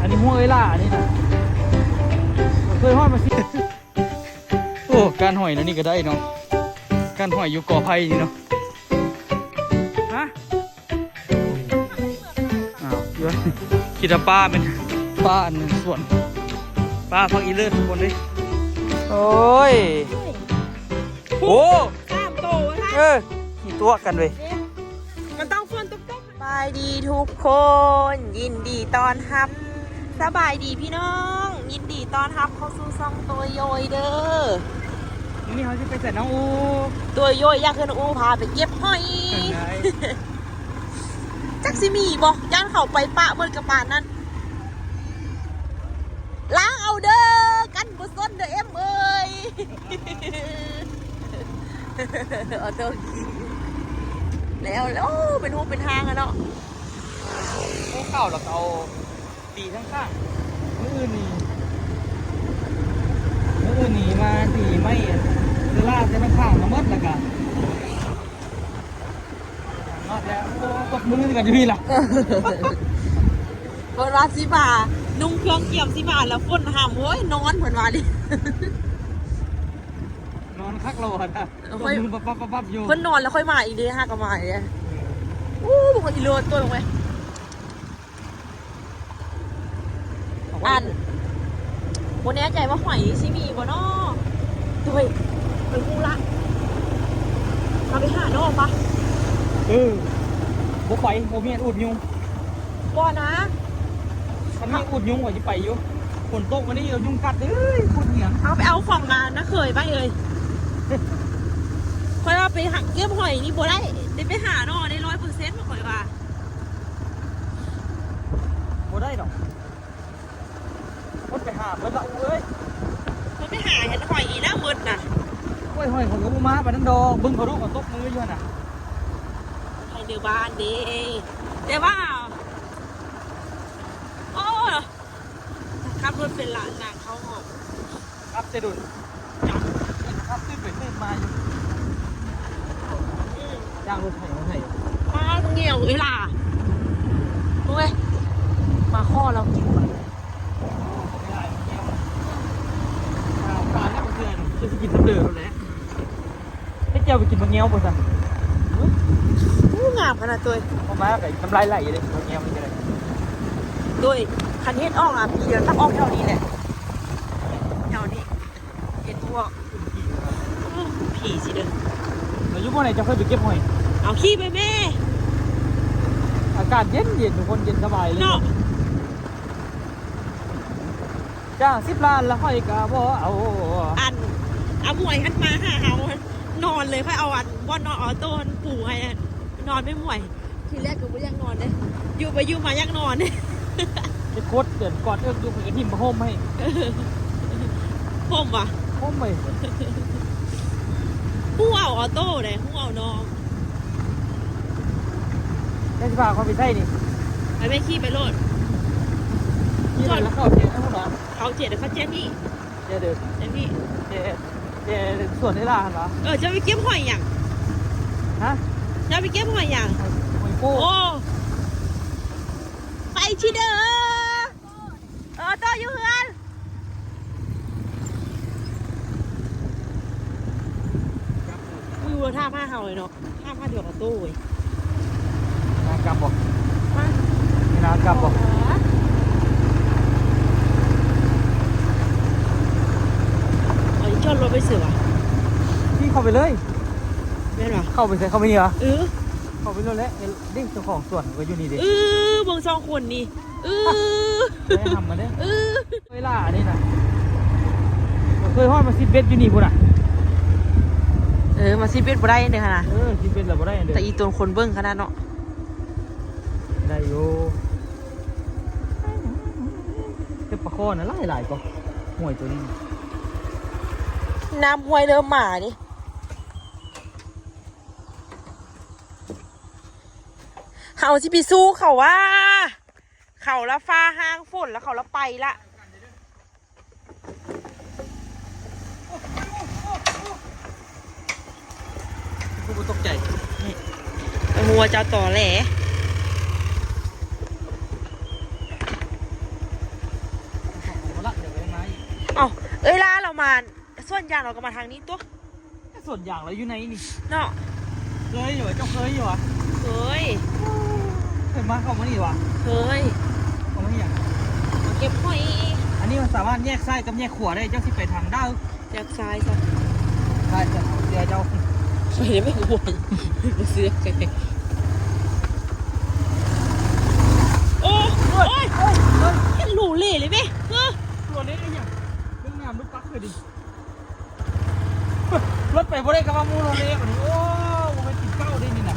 นนี้หัวเอ้ยล่าอันนี้นะเคยห้อยมาสิโอ้การหอยนะนี่ก็ได้เนาะการหอยอยู่ก่อไผ่นี่เนาะฮะอ้าวเยอะคิดว่าป้าเป็นป้าอันหนึ่งส่วนป้าพักอีเลิศทุกคนดิโอ้ยโอ้ ข้ามโตนะ กี่ตัวกันเว้ย มันต้องฝนตกๆสบายดีทุกคน ยินดีต้อนรับสบายดีพี่น้อง ยินดีต้อนรับเข้าสู่ซ่องตัวโยยเด้อ นี่เขาจะไปใส่น้องอู ตัวโยยอยากขึ้นอูพาไปเก็บหอยจักสิมีบอกย่านเขาไปปะเบิดกระปานนั้นล้างเอาเด้อกันบุษนเด้อเอ็มเอ้ยเอาตัวแล้วเป็นหูเป็นทางอะเนาะ ผู้เข้าแล้วก็เอาตีข้างๆมืออื่นนี่มาตีไม่เซล่าจะข้างๆมาหมดแล้วกันนอดแล้วโอ้กดมือกันอยู่นี่ล่ะ เวลาสิบานุ่งเครื่องเกี่ยวสิบาแล้วฝนหามโว้ยนอนเหมือนว่าดิ นอนคักรอนะกดมือปั๊บอยู่ เพิ่นนอนแล้วค่อยมาอีกเด้ห้าก็มาอีกอู้บุกอีโรดตัวลงไปวันนี้ใจว่าหอยซิมีบ่เนาะตัวไปกูละเราไปหาโน่ปะ บุกไปโมเมียนอุดยุง บ่นะ ถ้ามีอุดยุงกว่าจะไปอยู่ฝนตกวันนี้เรายุงกัดเอ้ยพูดเหนียง เอาไปเอาของงานนะเคยไปเลยค่อยว่าไปหักเก็บหอยนี่บ่ได้ไปหาโน่ได้100%มาค่อยว่า โมได้หรอกคนไปหาเบิดละเอ้ย มันไปหาเห็นหอยอีน่ามืดน่ะ ห้อยของกูมาไปนั่นดอกบึ้งเขาดูกับตกมืออยู่น่ะ ให้เดือบ้านดีแต่ว่าโอ้ขับรถเป็นหลานนางเขาออก ครับเจดุนครับตื้นไปตื้นมาอยู่ย่างรถไถมาไถ มาเงี่ยวเวลาโอ้ยมาข้อเรากินมัน การแล้วเพื่อนจะกินน้ำเดือดแล้วให้เจ้าไปกินมะเงี้ยวป่ะสัน อู้งามขนาดตัว พอมาไก่น้ำลายไหลเลยมะเงี้ยวมันจะอะไร ด้วยคันเฮ็ดออกอ่ะพี่เดี๋ยวตั้งออกแถวนี้แหละแถวนี้เห็นพวกผีสิเด้อ เรายุบวันไหนจะค่อยไปเก็บหอย เอาขี้ไปแม่ อากาศเย็นทุกคนเย็นสบายเลย เนาะ จ้าง10 ล้านแล้วค่อยกะบ่เอา อันเอาหมวยหันมาหาเฮานอนเลยค่อยเอาอันว่านอนออโต้ปู่ให้นอนไม่หมวยทีแรกก็ไม่อยากนอนเลยอยู่ไปอยู่มาอยากนอนเนี่ย ไปโคตรเดือดกอดเอื้อมดูไปกระทิมมาโฮมให้ ผมว่ะ โฮมไป ผู้เอาออโต้เลยผู้เอาน้อง ได้สิพาเขาไปใช่นี่ ไปไม่ขี้ไปโลด ที่ไหนแล้วเข้าเทียนให้พวกเรา เขาเจ็ดเขาเจ๊มี่ เดี๋ยว เจ๊มี่ ส่วนได้ล่ะเหรอ จะไปเก็บหอยอย่าง ฮะ จะไปเก็บหอยอย่าง หอยโป้ โอ้ไปชิเด้อโต้อยู่เฮือนวิวท่าผ้าเห่าเลยเนาะท่าผ้าเดียวกับโต้เว้ย นากลับบอก มา นากลับบอก เอาจอดรถไปเสือวะ พี่เข้าไปเลย แม่นวะ เข้าไปใส่เข้าไปนี่เหรอ เออ เข้าไปเลยแหละเด็กเจ้าของสวนก็อยู่นี่ดิ เบิ่งสองคนนี่ไม่ทำมาเด้ เวลานี่นะเคยห้อยมา10 เบ็ดอยู่นี่พุ่นอ่ะ มาซีเป็ดบ่ได้เนี่ยขนาด 10 เบ็ดแล้วบ่ได้เด้ แต่อีตัวคนเบิ่งขนาดเนาะ ได้อยู่เก็บปลาคอนะหลายก็ห่วยตัวนี้ น้ำห้วยเริ่มมาดิเขาสิไปสู้เขาว่า เขาละฟ้าห้างฝนแล้วเขาละไปละผู้ตกใจ หัวเจ้าต่อแหล่ เอ้าเอ้ยล่าเรามาส่วนยางเราก็มาทางนี้ตัว ส่วนอย่างเราอยู่ไหนนี่ เนาะ เคยอยู่เจ้าเคยอยู่วะ เคย เคยมาเข้ามานี่วะ เคย เข้ามานี่อย่าง มาเก็บหอย อันนี้มันสามารถแยกไส้กับแยกขวดได้เจ้าสิไปทางด้าว จากซ้ายซะ ใช่จะเอาเสียเจ้า ไปไม่ห่วงมาเสือกเลยโอ้ยยังหลูเล่เลยไหมเฮ้ย ตัวเล็กไอ้อย่างเรื่องงามลูกปักเลยดิรถไปบ่ได้กับว่ามูโรเล็กอันนี้โอ้มันไปกินเก้าได้นี่น่ะ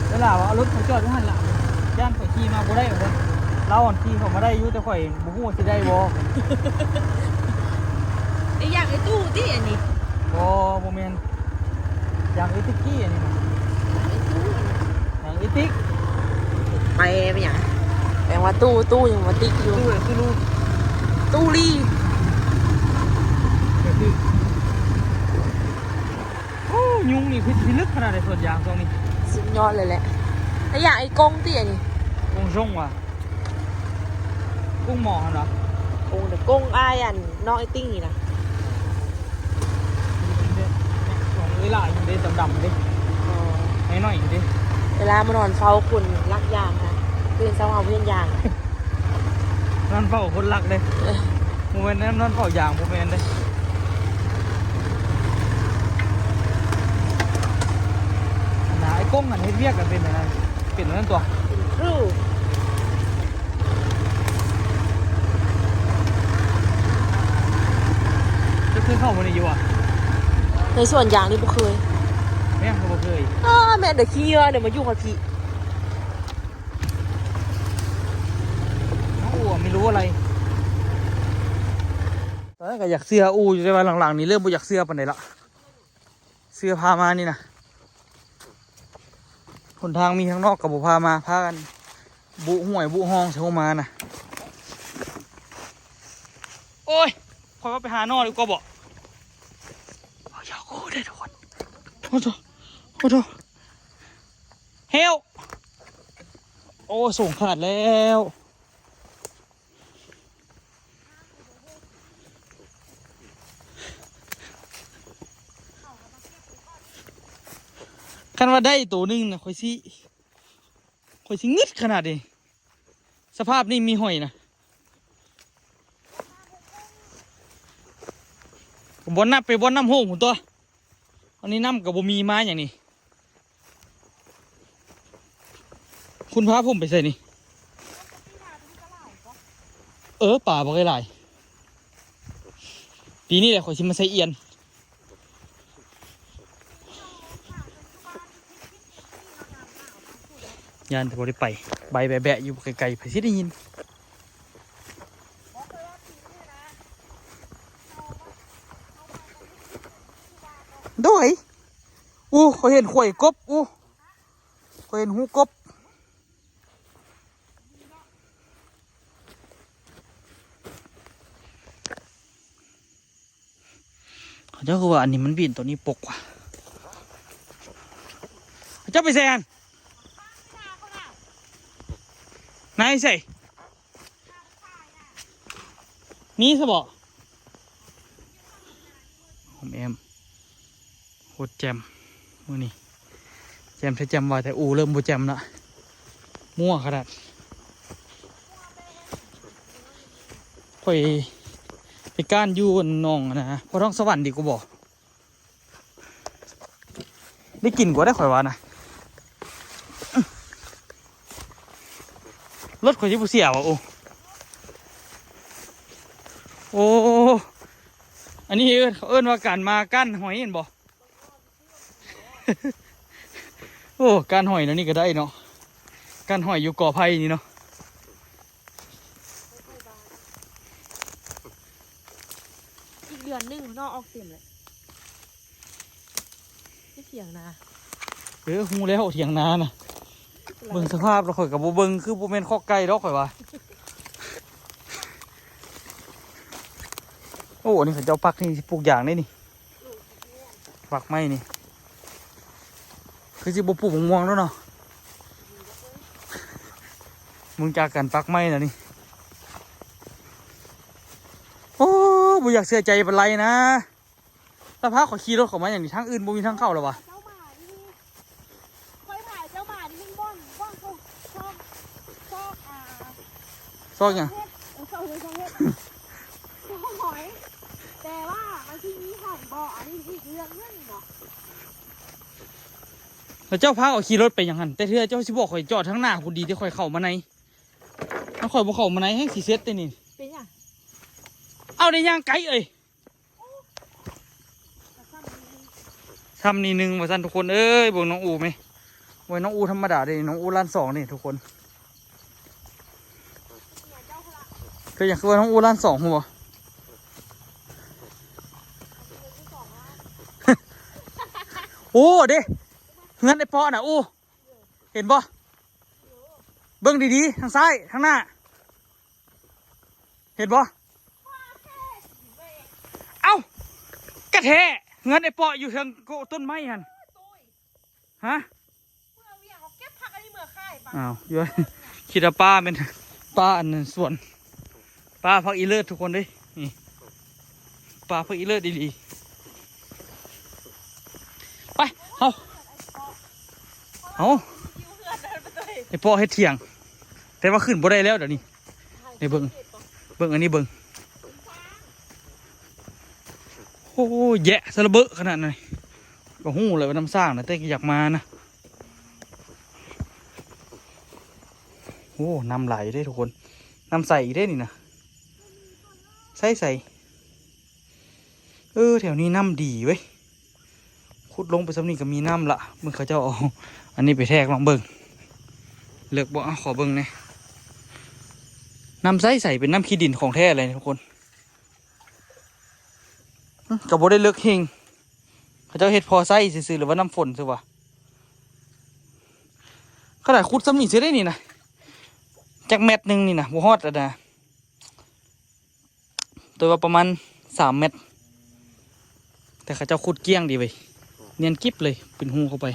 เวลาว่าเอารถเขาจอดอยู่หันหลังย่านข่อยขี่มาบ่ได้เหมือนกันเราอ่อนขี่เขามาได้อยู่แต่ข่อยบ่ฮู้ว่าสิได้บ่ ไอ้อย่างไอ้ตู้ที่อันนี้ บ่แม่นอย่างอีติกกี้อันนี้นะ ไอ้ตู้อันนี้ อย่างอีติก ไปเป็นอย่างแปลว่าตู้ยังมาติ๊กอยู่ ตู้เลยคือลูก ตู้รี ก็คือโอ้ยุงนี่คือพิลึกขนาดไหนส่วนยางตรงนี้ สุดยอดเลยแหละไอ้อย่างไอ้กงที่อันนี้ กงช่งว่ะกุ้งหมอเหรอก งเดี๋ยวกงอ้ายอันน้องไอ้ติ้งนี่นะ ของเวลาอยู่ดิดำๆดิ อ๋อ น้อยๆอยู่ดิ เวลามานอนเฝ้าคุณรักยางนะเพื่อนเช้าเอาเพื่อนยาง นอนเฝ้าคนรักเลยโมเมนต์นั้นนอนเฝ้ายางโมเมนต์เลยนะไอ้กุ้งอันเฮ็ดเวียกกันเป็นอะไรเป็นนั่นตัว เป็นครู จะเคยเข้ามาในอยู่อ่ะ ในส่วนยางนี่บุเคย แม่งก็บ่เคย แม่เดี๋ยวขี้เยอะเดี๋ยวมายุ่งกับพี่ น้องอู๋ไม่รู้อะไรตอนแรกก็อยากเสื้ออูอยู่แต่ว่าหลังๆนี่เริ่มบ่อยากเสื้อปานใดละเสื้อพามานี่นะหนทางมีข้างนอกกับบุพามาพากันบุห่วยบุห้องเช้ามานะโอ้ยคอยว่าไปหานอดีกว่าบอกอยากโอ้ได้ทุกคนโอ้โหโอ้โหเฮลโอ้ส่งขาดแล้วคันว่าได้ตัวหนึงนะคอยสิงึดขนาดนี้สภาพนี่มีหอยนะบนนับไปบนน้ำโหงผมตัวอันนี้น้ำกับบ่มีไม้อย่างนี้คุณพาผมไปใส่นี่ป่าบ่เคยหลายปีนี้แหละคอยสิมาใส่เอียนยานแต่บ่ได้ไปใบแบะๆอยู่ไกลๆไปสิได้ยินโดยเขาเห็นข่อยกบเขาเห็นหูกบเขาเจ้าคือว่าอันนี้มันบินตัวนี้ปกว่ะเจ้าไปแซนนายใส่นี่สบอผมแอมโคตรแจมมือนี่แจมใช้แจมไว้แต่อูเริ่มบ่แจมละมั่วขนาดไปก้านยูนนองนะพอท้องสวรรค์ดีกูบอกได้กินกว่าได้ข่อยวานะรถข่อยที่ผู้เสียวะโอ้อันนี้เขาเอิ้นว่าการมากั้นหอยเห็นบ่ โอ้การหอยแล้วนี่ก็ได้เนาะการหอยอยู่ก่อไผ่นี่เนาะอีกเดือนนึงนอกออกเต็มเลยไม่เสียงนะ หูแล้วเถียงนานะเบิ่งสภาพเราข่อยกับโบเบิ่งคือโบเมนข้อไก่ดอกข่อยว่าโอ้นี่เขาเจ้าปักนี่สิปลูกอย่างได้นี่ปักไม้นี่คือสิบ่ปลูกม่วงแล้วเนาะ มึงจากกันปักไม้นะนี่โอ้บ่อยากเสียใจเป็นไรนะแล้วพาขอขี่รถเข้ามาอย่างนี้ทางอื่นบ่มีทางเข้าหรอวะ เจ้าหมานี่คอยถ่ายเจ้าหมานี่มันบ้อนเขาชอบซอกยัง เฮ็ดชอบเฮ็ดชอบหอยแต่ว่ามันที่มีหอยบ่ออันนี้อีกเรื่องนึงเนาะ แล้วเจ้าพาเอาขี่รถไปอย่างนั้นแต่เธอเจ้าสิบอกข่อยจอดทั้งหน้าคุณดีที่ข่อยเข้ามาในถ้าข่อยบ่เข้ามาในให้สีเซ็ตได้นี่ เป็นยัง เอาในย่างไก่เอ้ยทำนี่หนึ่งมาสั่นทุกคนเอ้ยบอกน้องอูไหมไว้น้องอูธรรมดาเลยน้องอูร้านสองนี่ทุกคนก็อยากคือว่าน้องอูร้านสองหัว โอ้เด้เงินไอ้ปอน่ะอู้เห็นบ่เบิ้งดีๆทางซ้ายทางหน้าเห็นบ่เอ้ากระแทเงินไอ้ปออยู่ทางต้นไม้หันฮะอ้าวย้อยคิดว่าป้าเป็นป้าอันนั้นส่วนป้าพักอีเลิศทุกคนเด้นี่ป้าพักอีเลิศดีๆไปเอาไอ้ปอให้เถียงแต่ว่าขึ้นบ่ได้แล้วเดี๋ยวนี้ในเบิ่งอันนี้เบิ่งโอ้แยะสะระเบอะขนาดไหนก็หู้เลยว่าน้ำสร้างนะแต่อยากมานะโอ้น้ำไหลได้ทุกคนน้ำใสได้นี่นะใส่แถวนี้น้ำดีเว้ยขุดลงไปสำนีก็มีน้ำละมึงเขาเจ้าเอาอันนี้ไปแทกลองเบิ่งเลือกบ่ขอเบิ่งเนี่ยน้ำใสเป็นน้ำขี้ดินของแท้เลยทุกคนกับบ่ได้เลือกเฮงเขาเจ้าเฮ็ดพอไส้ซื่อๆหรือว่าน้ำฝนซื่อวะขนาดขุดสำนีเสียได้นี่นะจากเม็ดหนึ่งนี่นะบ่ฮอดแล้วนะตัวว่าประมาณ3 เม็ดแต่เขาเจ้าขุดเกี้ยงดีเว้ยเนียนกิ๊บเลยเป็นหูเข้าไป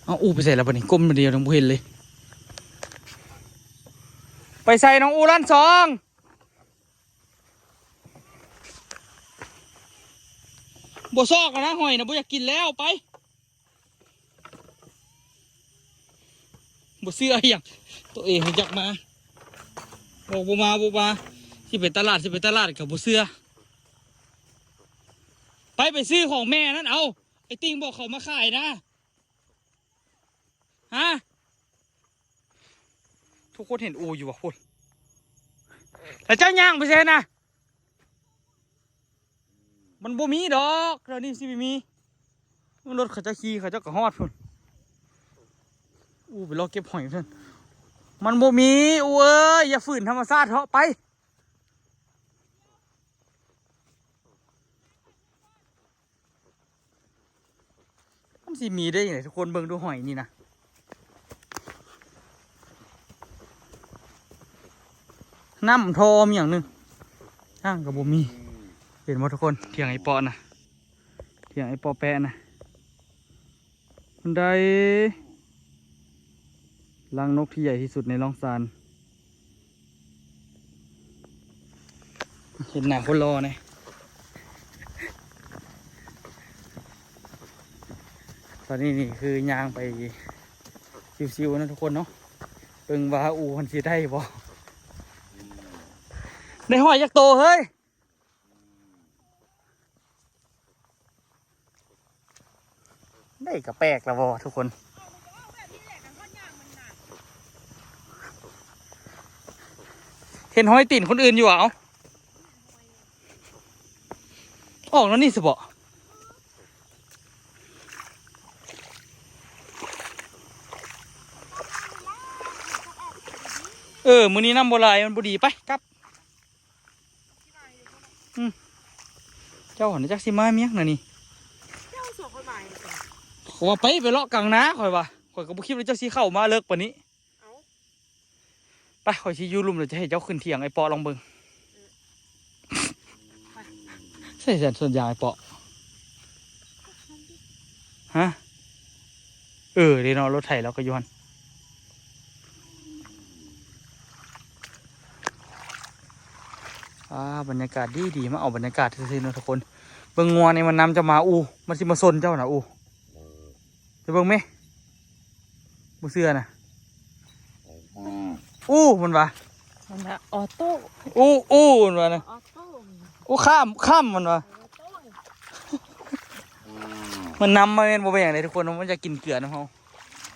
เอาอูไปใส่แล้วปะนี่ก้มมาเดียวน้องบุเห็นเลยไปใส่น้องอูร้านสองบ่ซอกนะหอยนะบ่อยากกินแล้วไปบ่เสื้ออย่างตัวเองอยากมาบอกบ่มาที่เป็นตลาดกับบ่เสื้อไปซื้อของแม่นั่นเอาไอ้ติ้งบอกเขามาขายนะฮะทุกคนเห็นอูอยู่วะคุณแต่เจ้าย่างไปเซนนะมันบ่มีดอกเดี๋ยวนี้สิมีรถเขาจะขี่เขาจะกระหอดพุ่นอูไปรอเก็บหอยเพื่อนมันบ่มีอูเอ้ยอย่าฝืนธรรมชาติเถอะไปมันสิมีได้ยังไงทุกคนเบิ่งดูหอยนี่นะน้ำทอมอย่างหนึ่งช่างกับบ่มีเห็นหมดทุกคนเถียงไอ้ปอนะเถียงไอ้ปอแปะนะบันไดรังนกที่ใหญ่ที่สุดในล่องซานเห็นหน้าคนรอเนี่ยตอนนี้นี่คือย่างไปชิวๆนะทุกคนเนาะเบิ่งว่าอูมันสิได้บ่ในหอยยักษ์โตเฮ้ยได้กระแปลกแล้วบ่ทุกคนเห็นหอยติ่นคนอื่นอยู่อ่ะเอาออกแล้วนี่สิบ่มื้อนี้น้ำโบราณมันบุดีไปกลับเจ้าหันจักสิมาเมียกน่ะนี่เจ้าสองคนใหม่ขอว่าไปเลาะกลางนาข่อยว่าข่อยก็บ่คิดว่าเจ้าสิเข้ามาเลิกปานนี้ไปข่อยสิอยู่ลุ่มเดี๋ยวจะให้เจ้าขึ้นเถียงไอ้ปอลองเบิ่งใช่แสนส่วนยางไอ้ปอฮะเดี๋ยวเนาะรถไถแล้วก็ย้อน บรรยากาศดีมาเอาบรรยากาศซื่อๆนะทุกคนเบิ่งงัวนี่มันนำจะมามันสิมาซนเจ้าน่ะจะเบิ่งไหมบ่เชื่อน่ะมันวะ มันละออโต้ มันวะนะ ออโต้ ข้ามมันวะมันนำมาเป็นบ่เป็นอย่างไรทุกคนมันจะกินเกลือนะเขา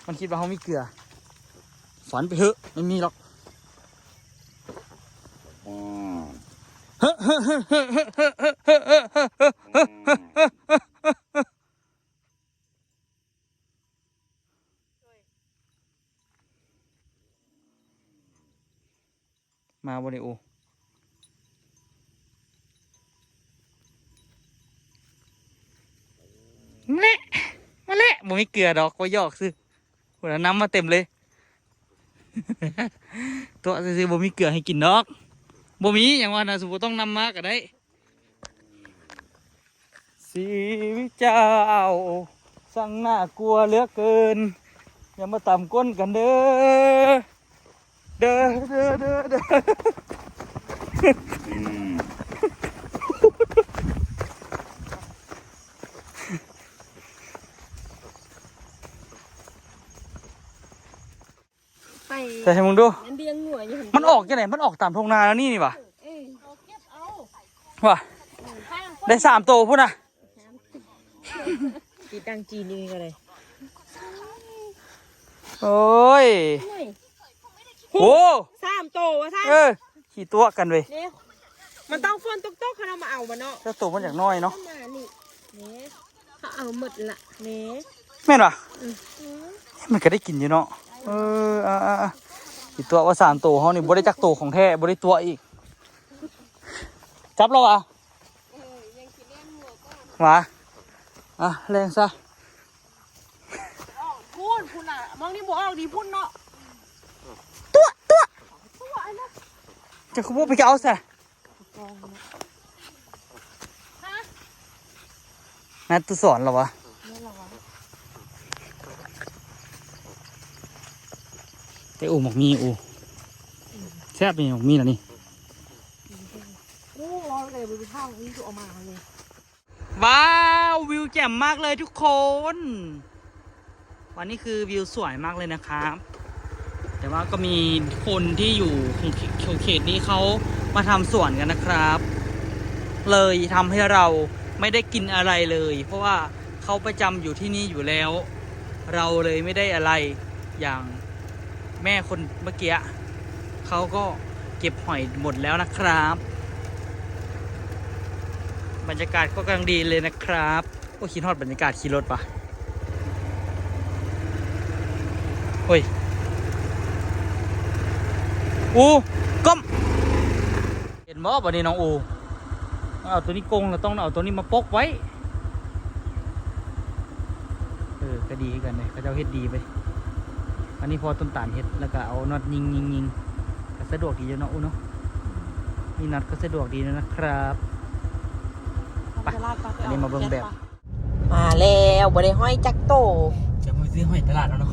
มันคิดว่าเขามีเกลือฝันไปเถอะไม่มีหรอกมาบริโอมาเละบ่มีเกลือดอกก็ยอกซื้อหัวน้ำมาเต็มเลย ตัวซื้อบ่มีเกลือให้กินดอกบ่มีอย่างว่านะสมมติต้องนำมาก็ได้ชีวิตเจ้าสั่งน่ากลัวเหลือเกินอย่ามาต่ำก้นกันเด้อเด้อแต่ให้มึงดูมันออกยังไงมันออกตามทุ่งนาแล้วนี่วะว่ะได้3 ตัวพุ่นน่ะตีตังจีนนี่ก็เลยโอ้ยโอ้3 ตัววะท่านขี่ตัวกันเว้ยมันต้องฝนตกๆเขาเอามาเอามันเนาะเจ้าตัวมันอยากน้อยเนาะเขาเอาหมดละแม่นวะมันก็ได้กินอยู่เนาะขี่ตัวว่า3 ตัวเขานี่บ่ได้จักตัวของแท้บ่ได้ตัวอีกจับแล้ววะมาแรงซะพุ่นอ่ะมองนี่บวออกดีพุ่นเนาะตัวจะขโมยไปเอาซะนัดตัวสอนเหรอวะแต่หมกมีแซ่บเป็นหมกมีเหรอนี่ร้อนเลยวิวท่าวิวออกมาเลยว้าววิวแจ่มมากเลยทุกคนวันนี้คือวิวสวยมากเลยนะครับแต่ว่าก็มีคนที่อยู่เขตนี้เขามาทำสวนกันนะครับเลยทำให้เราไม่ได้กินอะไรเลยเพราะว่าเขาประจำอยู่ที่นี่อยู่แล้วเราเลยไม่ได้อะไรอย่างแม่คนเมื่อกี้เขาก็เก็บหอยหมดแล้วนะครับบรรยากาศก็กำลังดีเลยนะครับก็คิดฮอดบรรยากาศขี่รถปะโอ้ยก้มเห็นบ่บ่นี่น้องเอาตัวนี้กงเราต้องเอาตัวนี้มาปกไว้ก็ดีกันเลยเขาจะเฮ็ดดีไปอันนี้พอต้นตาลเฮ็ดแล้วก็เอาน็อตยิงก็สะดวกดีเนาะเนาะนี่น็อตก็สะดวกดีนะครับอันนี้มาเบิ่งแบบมาแล้วบ่ได้ห้อยจักโตจะไปซื้อหอยตลาดแล้วเนาะ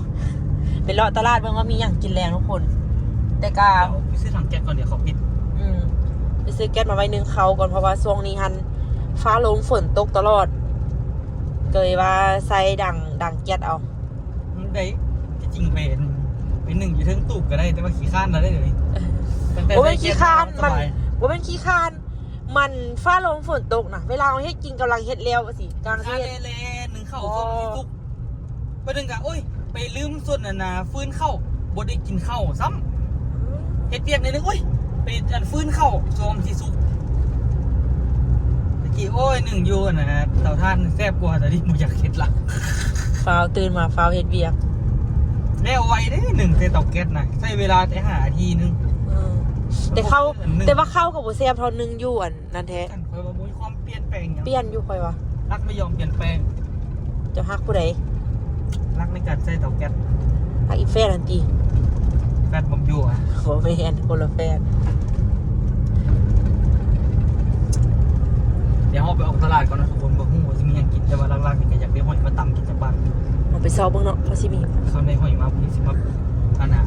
ไปเลาะตลาดเบิ่งว่ามีอย่างกินแรงทุกคนแต่ก็ไปซื้อถังแก๊สก่อนเดี๋ยวเขาปิดไปซื้อแก๊สมาไว้1เขาก่อนเพราะว่าช่วงนี้ฟ้าลมฝนตกตลอดเกยว่าใส่ดังแก๊สเอาได้ที่จริงเป็น1อยู่เทิงตูบก็ได้แต่ว่าขี้ข้านเราได้เลยโอ้เป็นขี้ข้านมันว่าเป็นขี้ข้านมันฟ้าลมฝนตกนะเวลาเราเฮ็ดกินกำลังเฮ็ดแล้วสิกลางเฮ็ด1เข้าส้มที่ตุกไปดึงกะโอ้ยไปลืมส่วนน่ะฟื้นเข้าบ่ได้กินข้าวซ้ำเฮ็ดเปียกนิดนึงโอ้ยไปฟื้นเข้าส้มที่สุกตะกี้โอ้ย1อยู่น่ะเตาถ่านแซ่บกว่าแต่ที่บ่อยากเฮ็ดละฟ้าวตื่นมาฟ้าวเฮ็ดเวียกแล้วไวเด้1เตาแก๊สน่ะใช้เวลาแต่5 นาทีนึงแต่ว่าเข้ากับบ่แซ่บเท่านึงอยู่อันนั่นแท้ค่อยว่ามีความเปลี่ยนแปลงหยังเปลี่ยนอยู่ค่อยว่ารักไม่ยอมเปลี่ยนแปลงจะฮักผู้ใดรักในการใช้เตาแก๊สฮักอีแฟนอันติแฟนผมอยู่อ่ะบ่แม่นคนละแฟนเดี๋ยวเฮาไปออกตลาดก่อนนะทุกคนบ่ฮู้ว่าสิมีหยังกินแต่ว่าหลักๆนี่ก็อยากได้หอยมาตำกินจักบาทเอาไปซอเบิ่งเนาะว่าสิมีเขาในหอยมาสิมาอันน่ะ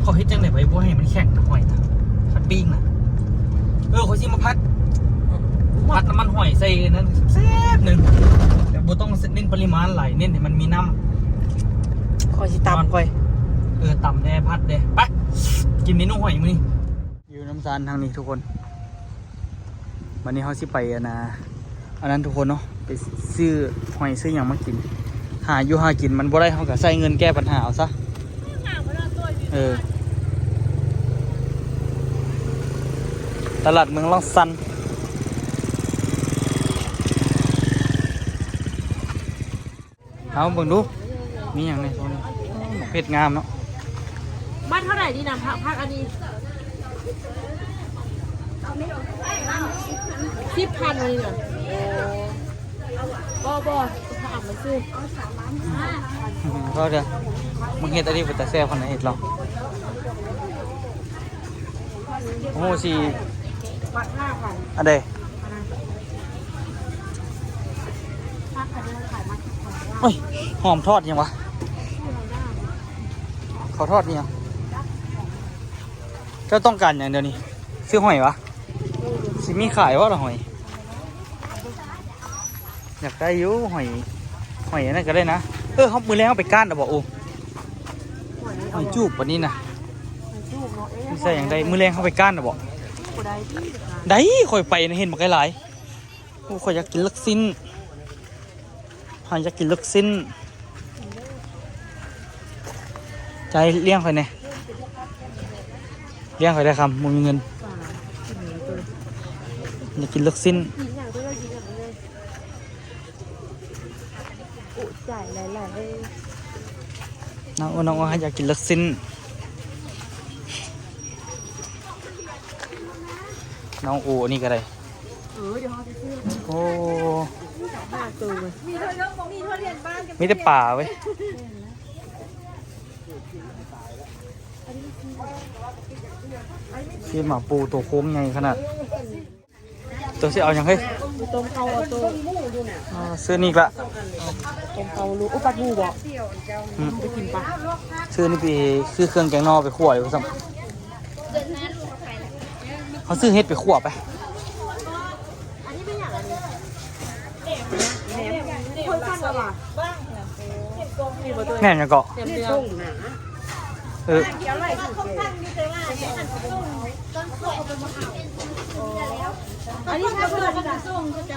เขาเฮ็ดจังได๋ไว้บ่ให้มันแข็งนะหอยนะคันปิ้งน่ะ ขอยสิมาพัดน้ำมันหอยใส่นั้นแซ่บหนึ่งแต่บ่ต้องเน้นปริมาณไหลเน้นให้มันมีน้ำ คอยสิตามคอย ต่ำแน่พัดเด้ไปกินเมนูหอยมื้อนี้อยู่น้ำซานทางนี้ทุกคนวันนี้เขาสิไปอันนั้นทุกคนเนาะไปซื้อหอยซื้ออย่างมากินหาอยู่หากินมันบ่ได้เขาก็ใส่เงินแก้ปัญหาเอาซะตลาดเมืองล่องซันเอาเบิ่งดูมีอย่างไรตรงนี้เพชรงามเนาะ บ้านเท่าไหร่ดีนะพักอันนี้10,000เลยเนี่ยบ่ถามมันซื้อ ก็เดี๋ยวมึงเห็ดอะไรไปแต่แซ่บขนาดเห็ดเราโอ้โหสิ บัตร5,000 อันเด พักคันนี้ขายมา10,000 โอ้ยหอมทอดยังวะเขาทอดยังเจ้าต้องการอย่างเดียวนี่ซื้อหอยวะสิมีขายวะหรอหอยอยากได้อยูหอยอันนั่นก็ได้นะเขามือแรงเอาไปก้านอ่ะบอกโอ้หอยจูบวันนี้นะไม่ใช่อย่างใดมือแรงเขาไปก้านอ่ะบอกได้ข่อยไปนะเห็นมาไกลหลายโอ้ข่อยอยากกินลูกชิ้นอยากกินลูกชิ้นใจเลี้ยงข่อยเนี่ยเลี้ยงข่อยได้คำมึงมีเงินอยากกินลูกชิ้นจ่ายหลายๆเลย น้องว่าอยากกินลูกชิ้นน้องโอ้นี่ก็ได้เดี๋ยวเขาจะซื้อ โอ้ 5ตัวมีเท่าเรื่องของมีเท่าเรียนบ้านกัน มีแต่ป่าเว้ยที่หมาปูตัวโค้งไงขนาดตัวสิเอาอย่างเฮ้ย ต้มเกาตัว ซื้อนี่ละ ต้มเกาลูกอุปัตหูบอกไปกินปะ ซื้อนี่ไปซื้อเครื่องแกงนอไปขั่วเลยพี่ซ้ำเขาซื้อเฮ็ดไปขั่วไป อันนี้เป็นอย่างไรเนี่ยคนฟันตลาดบ้าง แน่นยังเกาะ เต็มเดือน อันนี้ถ้าเพื่อนจะส่งจะ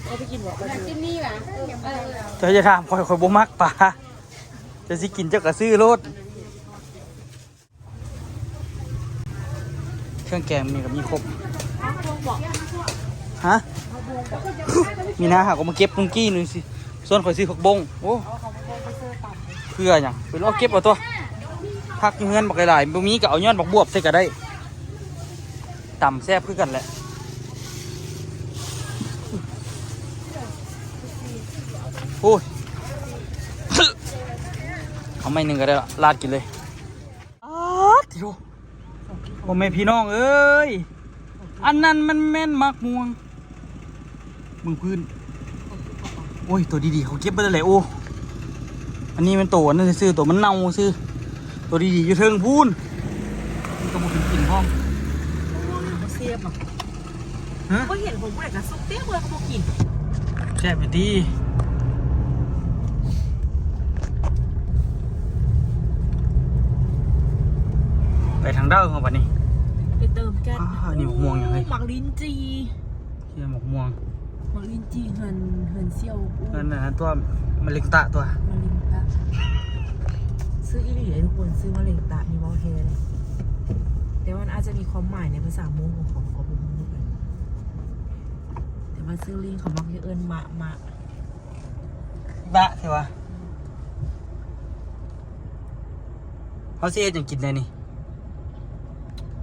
เอาไปกินบอกไปกินนี่หรอ จะถามคอยบ่มักปลาจะสิกินเจ้ากระซื้อรถเครื่องแกงมีกับมีครบฮะมีนะหากมาเก็บนุ่งกี้หนึ่งสิส่วนคอยซื้อผักบงโอ้เพื่ออย่างไปรอเก็บเอาตัวพักเงินบักหลายๆบ่มีก็เอาย้อนบักบวบใส่ก็ได้ต่ำแซ่บคือกันแหละโอ้ย เอาไม่หนึ่งก็ได้ละลาดกินเลยทีโร่พ่อแม่พี่น้องเอ้ยอันนั้นมันแม่นมักม่วงมึงพื้นโอ้ยตัวดีๆเขาเก็บไปเลยโอ้อันนี้มันตัวนั่นซื้อตัวมันเน่าซื้อตัวดีๆอยู่เทิงพูนมันก็มาเป็นกลิ่นห้อง เสียบอ่ะเขาเห็นผมเด็กนะซุปเตี้ยเลยเขาบอกกิน แซ่บไปดีไปทางด้านของวันนี้ ไปเติมแก๊ส นี่หมกม่วงยังไง หมักลิ้นจี เชี่ยหมกม่วง หมักลิ้นจีเหินเซี่ยว นั่นนะตัวมะเร็งตะตัว มะเร็งตาซื้ออีหลีทุกคนซื้อมะเร็งตามีวอลเทเลยแต่ว่าอาจจะมีความหมายในภาษาโมงของเขาเป็นมุกเลยแต่ว่าซื้อลิงเขามักจะเอิ้นมะ บะใช่ปะเขาเสียจังกินเลยนี่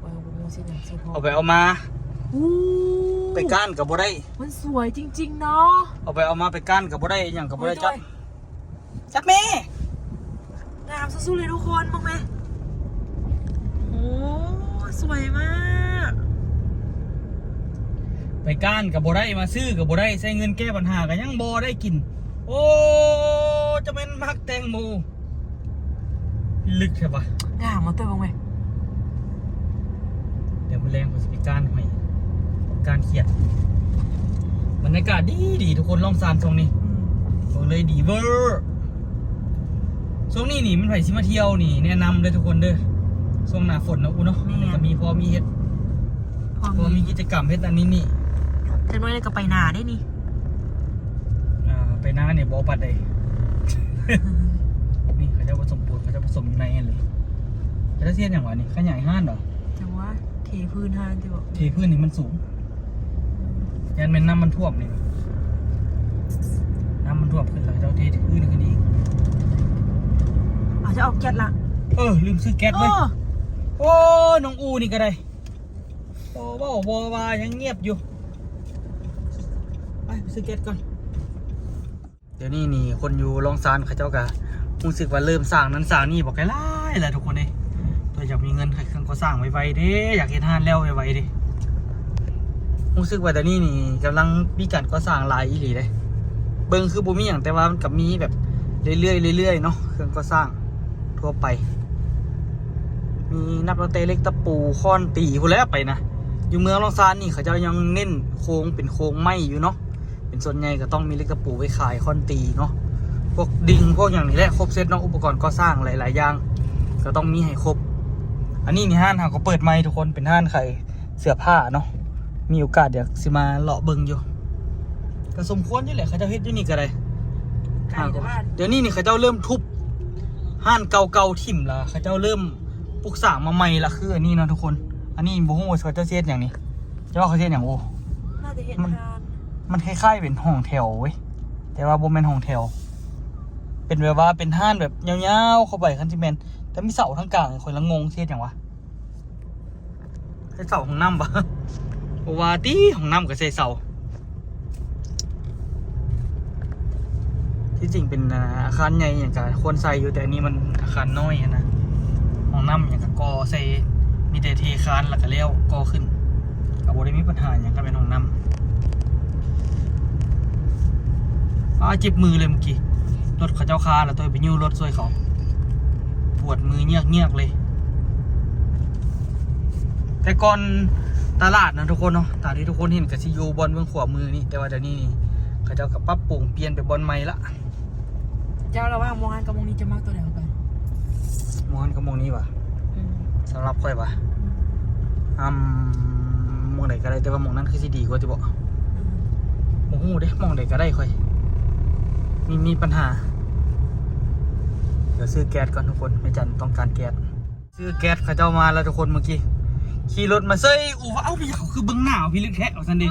ว่าโมสิเนี่ยสุพร เอาไปเอามาไปก้านกับบ่ได้ มันสวยจริงๆเนาะ เอาไปเอามาไปก้านกับบ่ได้อย่างกับบ่ได้จับแม่ งามสุดๆเลยทุกคนมองไหมโอ้สวยมาก ไปก้านกับบ่ได้มาซื้อกับบ่ได้ใช้เงินแก้ปัญหากันยังบ่ได้กินโอ้จะเป็นมักแตงโมลึกใช่ปะ งามมาตัวมองไหม เดี๋ยวไป แรงกว่าสปิการหอยการเขียดบรรยากาศดีทุกคนล่องซานตรงนี้บอกเลยดีเวอร์ช่วงนี้นี่มันไผ่ซิมาเที่ยวนี่แนะนำเลยทุกคนเด้อช่วงหน้าฝนนะอูเนาะก็มีพอมีเฮ็ดพอมีกิจกรรมเฮ็ดอันนี้นี่ จะน้อยเลยก็ไปนาได้นี่ ไปหน้าเนี่ยบอปัดเลยนี่เขาจะผสมปูนเขาจะผสมอยู่ในเลยเขาจะเทียนอย่างวะนี่ขยายห้านเหรอ แต่ว่าเทพื้นห้านที่บอก เทพื้นนี่มันสูงยันเป็นน้ำมันท่วมนี่น้ำมันท่วมขึ้นแล้วเจ้าเทพื้นขึ้นอีก อาจจะเอาแก๊สละ ลืมซื้อแก๊สไว้โอ้น้องอูนี่ก็ได้โอ้ว่ายังเงียบอยู่ไปซื้อแก๊สก่อนเดี๋ยวนี้นี่คนอยู่ลองซานเขาเจ้ากะรู้สึกว่าเริ่มสร้างนั้นสร้างนี่บอกไกลๆแหละทุกคนเลยตัวอยากมีเงินใครเครื่องก็สร้างไวๆเด้อยากเห็นห้านแล้วไวๆเด้รู้สึกว่าแต่นี่กำลังมีการก่อสร้างหลายอีหลีเลยเบิ้งคือบ่มีอย่างแต่ว่ามันกับมีแบบเรื่อยๆเนาะเครื่องก่อสร้างทั่วไปมีนักดนตรีเล็กตะปูค้อนตีพูดแล้วไปนะอยู่เมืองลองซานนี่เขาจะยังเน้นโค้งเป็นโค้งไม้อยู่เนาะเป็นส่วนใหญ่ก็ต้องมีเล็กตะปูไว้ขายค้อนตีเนาะพวกดิ่งพวกอย่างนี้แหละครบเซตเนาะอุปกรณ์ก่อสร้างหลายๆอย่างก็ต้องมีให้ครบอันนี้นี่ห้านเขาก็เปิดไม้ทุกคนเป็นห้านขายเสื้อผ้าเนาะมีโอกาสเดี๋ยวสิมาเลาะเบิ่งอยู่ก็สมควรอยู่แหละเขาจะเฮ็ดอยู่นี่ก็ได้เดี๋ยวนี้นี่เขาเจ้าเริ่มทุบห้านเก่าๆถิ่มละเขาเจ้าเริ่มปลูกสร้างมาใหม่ละคืออันนี้เนาะทุกคนอันนี้บุ้งว่าเขาเจ้าเซตอย่างนี้จะว่าเขาเซตอย่างโอ้ น่าจะเห็นทาน มันคล้ายๆเป็นห้องแถวเว้ยแต่ว่าโบแมนห้องแถวเป็นแบบว่าเป็นห้านแบบยาวๆเข้าไปคันจิแมนแต่มีเสาทั้งกลางคนละงงเซตอย่างวะใส่เสาของน้ำปะว่าตีของน้ำกับใส่เสาที่จริงเป็นอาคารใหญ่อย่างกับควรใส่อยู่แต่อันนี้มันอาคารน้อยนะของน้ำอย่างกับกอใส่มีแต่เทคานหลักกระเลี้ยวกอขึ้นกับโบได้มีปัญหาอย่างกับเป็นของน้ำเจ็บมือเลยเมื่อกี้รถเขาเจ้าคาแล้วตัวไปยิ้วรถซวยเขาปวดมือเงียกๆเลยแต่ก่อนตลาดนะทุกคนเนาะตามที่ทุกคนเห็นกับซียูบอลเบื้องขวามือนี่แต่ว่าเดี๋ยวนี้นี่เขาเจ้ากับปรับปรุงเปลี่ยนไปบอลใหม่ละเจ้าเราว่ามองอันกับมองนี้จะมากตัวไหนกัน มองก็มองนี้ว่ะสำหรับค่อยว่ะมองไหนก็ได้แต่ว่ามองนั้นคือสิดีกว่าจะบอกโอ้โหเด้มองไหนก็ได้ค่อยมีปัญหาเดี๋ยวซื้อแก๊สก่อนทุกคนแม่จันต้องการแก๊สซื้อแก๊สเขาเจ้ามาแล้วทุกคนเมื่อกี้ขี่รถมาเซ่อู้ว่าเอ้าพี่เขาคือเบิ้งหนาวพี่ลึกแท้เอาสันดิ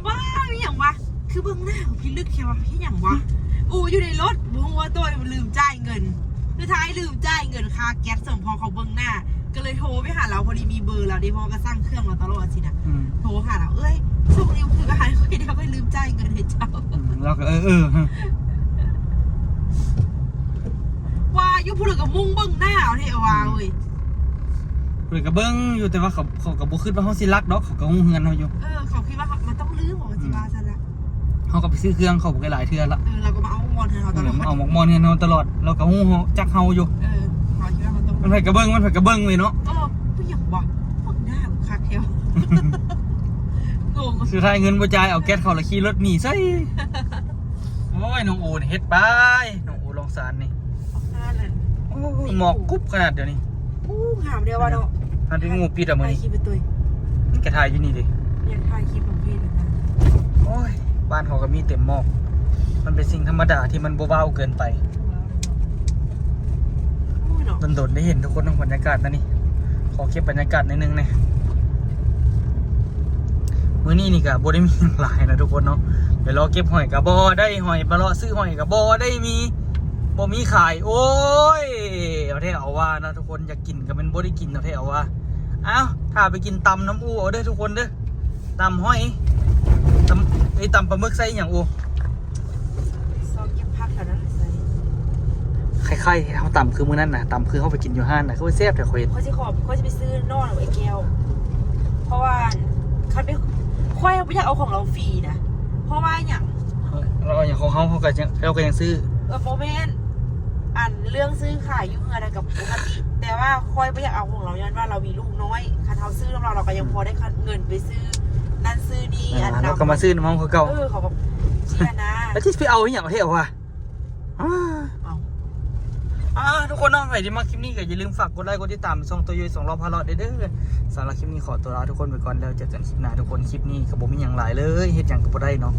บ้าพี่อย่างวะคือเบิ้งหน้าพี่ลึกแค่วะพี่อย่างวะอยู่ในรถบุ้งว่าตัวลืมจ่ายเงินสุดท้ายลืมจ่ายเงินค่าแก๊สส่งพอเขาเบิ้งหน้าก็เลยโทรไปหาเราพอดีมีเบอร์เราดิพอก็สร้างเครื่องเราตลอดสินะโทรหาเราช่วงนี้คือก็หายไปเดียวก็ลืมจ่ายเงินให้เจ้าเราก็ว่ายุพูดกับมุ่งเบิ้งหน้าเอาเทว่าเว้ยพูดกับเบิ้งอยู่แต่ว่าเขากับบุขึ้นว่าเขาสิรักดอกเขาก็งงเงินเขาอยู่เขาคิดว่ามันต้องลืมของจิบาซะละเขาก็ไปซื้อเครื่องเขาไปหลายเทื่อละเราก็มาเอามอนเงินเขาตลอดเอามอนเงินเขาตลอดเราก็งงจักเฮาอยู่เขาคิดว่ามันต้องมันไผกระเบิ้งเลยเนาะผู้หญิงวะพวกหน้าคักเทวงงสุดท้ายเงินบ่จ่ายเอาแก๊สเขาละขี่รถหนีซะโอ้ยน้องอูเฮ็ดไปน้องอูลองสารนี่หมอกกุ๊บขนาดเดี๋ยวนี้หามเดียวว่าเนาะอันที่งูปิดอะมึงคลิปไปตุยแกถ่ายอยู่นี่ดิยังถ่ายคลิปของพี่เลยนะโอ้ยบ้านเขาก็มีเต็มหมอกมันเป็นสิ่งธรรมดาที่มันเบาๆเกินไปโดนได้เห็นทุกคนทั้งบรรยากาศนะนี่ขอเก็บบรรยากาศนิดนึงนะมื้อนี้นี่กะบ่ได้มีหลายนะทุกคนเนาะเดี๋ยวรอเก็บหอยกะบ่ได้หอยมาเลาะซื้อหอยกะบ่ได้มีบ่มีขายโอ้ยเอาเท่เอาว่านะทุกคนอยากกินก็เป็นบ่ได้กินเอาเท่เอาว่าอ้าวถ้าไปกินตำน้ำอูเอาเด้อทุกคนเด้อตำหอยตำปลาหมึกใส่อย่างอูซอสเก็บผักแถวนั้นใครๆเขาตำคือมื้อนั้นน่ะตำคือเขาไปกินอยู่ห้านน่ะคือว่าแซ่บแต่ข่อยเขาจะไปซื้อนอนไอ้แก้วเพราะว่าคันไปค่อยไม่อยากเอาของเราฟรีนะเพราะว่าอย่างเราอย่างของเขาก็ยังซื้อโมเมนต์อันเรื่องซื้อขายยุ่งอะไรกับปกติแต่ว่าค่อยไม่อยากเอาของเราย้อนว่าเรามีลูกน้อยคันเขาซื้อ กับเราก็ยังพอได้เงินไปซื้อนั่นซื้อนี่อัน เราก็มาซื้อน้ำมันเขาเก่า เขาแบบเชียร์นะ แล้วที่ไปเอาอย่างเที่ยวว่ะ เอา ทุกคนน้องใครที่มาคลิปนี้ก็อย่าลืมฝากกดไลค์กดติดตามช่องตัวยุ้ย2 รอบพาเลาะเด้อสำหรับคลิปนี้ขอตัวลาทุกคนไปก่อนแล้วเจอกันคลิปหน้าทุกคนคลิปนี้กับผมมีอย่างหลายเลยเฮ็ดอย่างกับบ่ได้เนาะ